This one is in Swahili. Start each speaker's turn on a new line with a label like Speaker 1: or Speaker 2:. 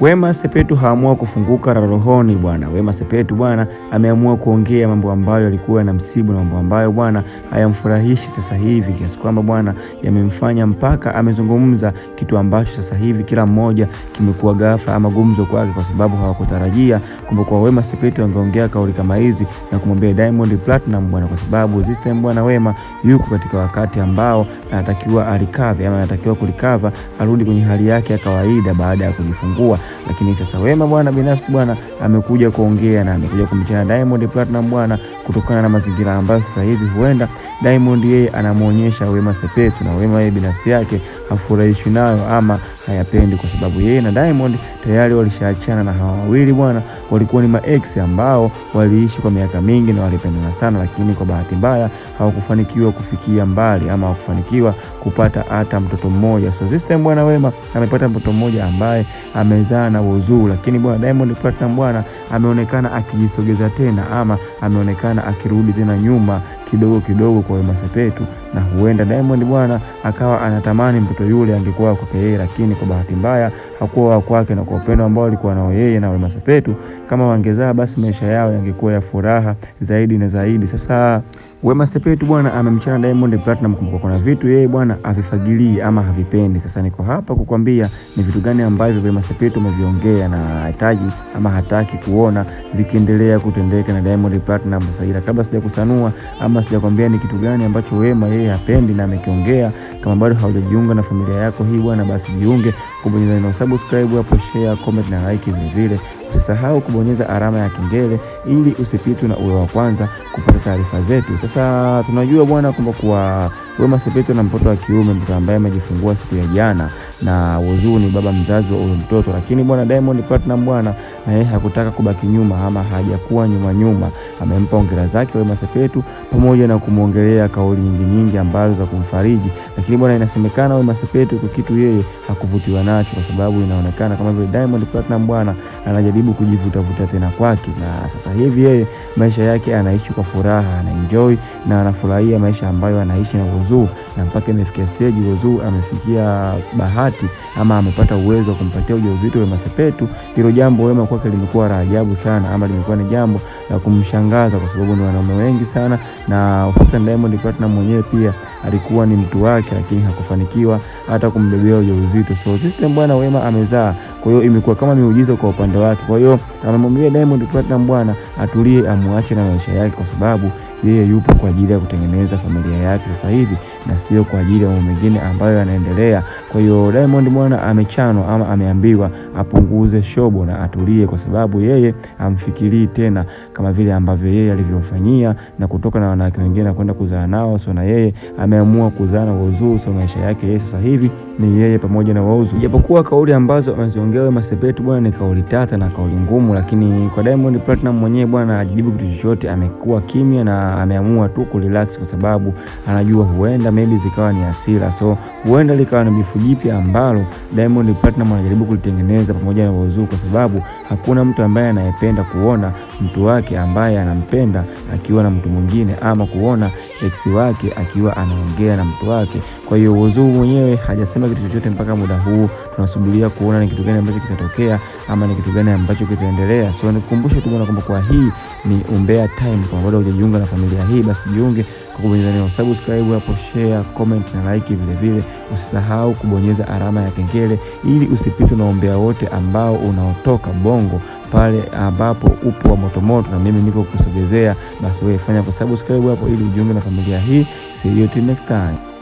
Speaker 1: Wema Sepetu haamua kufunguka rohoni bwana. Wema Sepetu bwana ameamua kuongea mambo ambayo yalikuwa yanamsibu na mambo ambayo bwana hayamfurahishi sasa hivi, kiasi kwamba bwana yamemfanya mpaka amezungumza kitu ambacho sasa hivi kila mmoja kimekuwa ghafla ama gumzo kwake, kwa sababu hawakutarajia kwamba kwa Wema Sepetu angeongea kauli kama hizi na kumwambia Diamond Platinum bwana, kwa sababu this time bwana Wema yuko katika wakati ambao anatakiwa alikave ama anatakiwa kulikava arudi kwenye hali yake ya kawaida baada ya kujifungua. Lakini sasa Wema bwana binafsi bwana amekuja kuongea na amekuja kumchana Diamond Platinum bwana, kutokana na mazingira ambayo sasa hivi huenda Diamond yeye anamuonyesha Wema Sepetu, na Wema yeye binafsi yake hafurahishwi nayo ama hayapendi, kwa sababu yeye na Diamond tayari walishaachana, na hawa wawili bwana walikuwa ni maex ambao waliishi kwa miaka mingi na walipendana sana, lakini kwa bahati mbaya hawakufanikiwa kufikia mbali ama hawakufanikiwa kupata hata mtoto mmoja. So this time bwana Wema amepata mtoto mmoja ambaye amezaa na Whozu, lakini bwana Diamond Platinum bwana ameonekana akijisogeza tena ama ameonekana akirudi tena nyuma kidogo kidogo kwa Wema Sepetu, na huenda Diamond bwana akawa anatamani mtoto yule angekuwa kwake yeye, lakini kwa bahati mbaya hakuwa kwake, na kwa upendo ambao alikuwa nao yeye na Wema Sepetu, kama wangezaa basi maisha yao yangekuwa ya furaha zaidi na zaidi. Sasa Wema Sepetu bwana amemchana Diamond Platinum kumbuka kuna vitu yeye bwana avifagilii ama havipendi. Sasa niko hapa kukwambia ni vitu gani ambavyo Wema Sepetu ameviongea na hataji ama hataki kuona vikiendelea kutendeka na Diamond Platinum. Sasa ila kabla sijakusanua ama sijakwambia ni kitu gani ambacho Wema yeye hapendi na amekiongea, kama bado haujajiunga na familia yako hii bwana, basi jiunge, kubonyeza neno subscribe hapo, share, comment na like vile vile. Usisahau kubonyeza alama ya kengele ili usipitwe na uwe wa kwanza kupata taarifa zetu. Sasa tunajua bwana kwamba kwa Wema Sepetu na mtoto wa kiume, mtoto ambaye amejifungua siku ya jana, na Whozu ni baba mzazi wa huyo mtoto, lakini bwana Diamond Platinum bwana na yeye hakutaka kubaki nyuma ama hajakuwa nyuma. Amempa hongera zake Wema Sepetu pamoja na kumuongelea kauli nyingi ambazo za kumfariji, lakini bwana inasemekana Wema Sepetu kwa kitu yeye hakuvutiwa nacho, kwa sababu inaonekana kama vile Diamond Platinum bwana anajaribu kujivuta tena kwake, na sasa hivi yeye maisha yake anaishi kwa furaha, ana enjoy na anafurahia maisha ambayo anaishi na Whozu, na mpaka imefikia stage Whozu amefikia bahati ama amepata uwezo wa kumpatia ujauzito Wema Sepetu. Hilo jambo Wema kwake limekuwa la ajabu sana ama limekuwa ni jambo la kumshangaza, kwa sababu ni wanaume wengi sana, na hususan Diamond Platinum mwenyewe pia alikuwa ni mtu wake, lakini hakufanikiwa hata kumbebea ujauzito. So system bwana Wema amezaa, kwa hiyo imekuwa kama miujiza kwa upande wake. Kwa hiyo anamwambia Diamond Platinum bwana atulie, amuache na maisha yake, kwa sababu yeye yupo kwa ajili ya kutengeneza familia yake sasa hivi na sio kwa ajili ya mambo mengine ambayo yanaendelea. Kwa hiyo Diamond bwana amechanwa ama ameambiwa apunguze shobo na atulie, kwa sababu yeye amfikirii tena kama vile ambavyo yeye alivyofanyia na kutoka na wanawake wengine na kwenda kuzaa nao. So na yeye ameamua kuzaa na Whozu. So maisha yake yeye sasa hivi ni yeye pamoja na Whozu, japokuwa kauli ambazo ameziongea Wema Sepetu bwana ni kauli tata na kauli ngumu, lakini kwa Diamond Platinum mwenyewe bwana hajibu kitu chochote, amekuwa kimya na ameamua tu kurelax, kwa sababu anajua huenda maybe zikawa ni hasira, so huenda likawa ni bifu jipya ambalo Diamond Platinum anajaribu kulitengeneza pamoja na Whozu, kwa sababu hakuna mtu ambaye anayependa kuona mtu wake ambaye anampenda akiwa na mtu mwingine, ama kuona ex wake akiwa anaongea na mtu wake. Kwa hiyo Whozu mwenyewe hajasema kitu chochote mpaka muda huu, tunasubiria kuona ni kitu gani ambacho kitatokea ama ni kitu gani ambacho kitaendelea. So nikukumbushe tu bwana kwamba kwa hii ni Umbea Time. Kama bado hujajiunga na familia hii, basi jiunge kwa kubonyeza neno subscribe hapo, share, comment na like vile vile. Usisahau kubonyeza alama ya kengele ili usipitwe na umbea wote ambao unaotoka Bongo pale ambapo upo wa motomoto na mimi niko kusogezea. Basi wewe fanya subscribe hapo ili ujiunge na familia hii. See you till next time.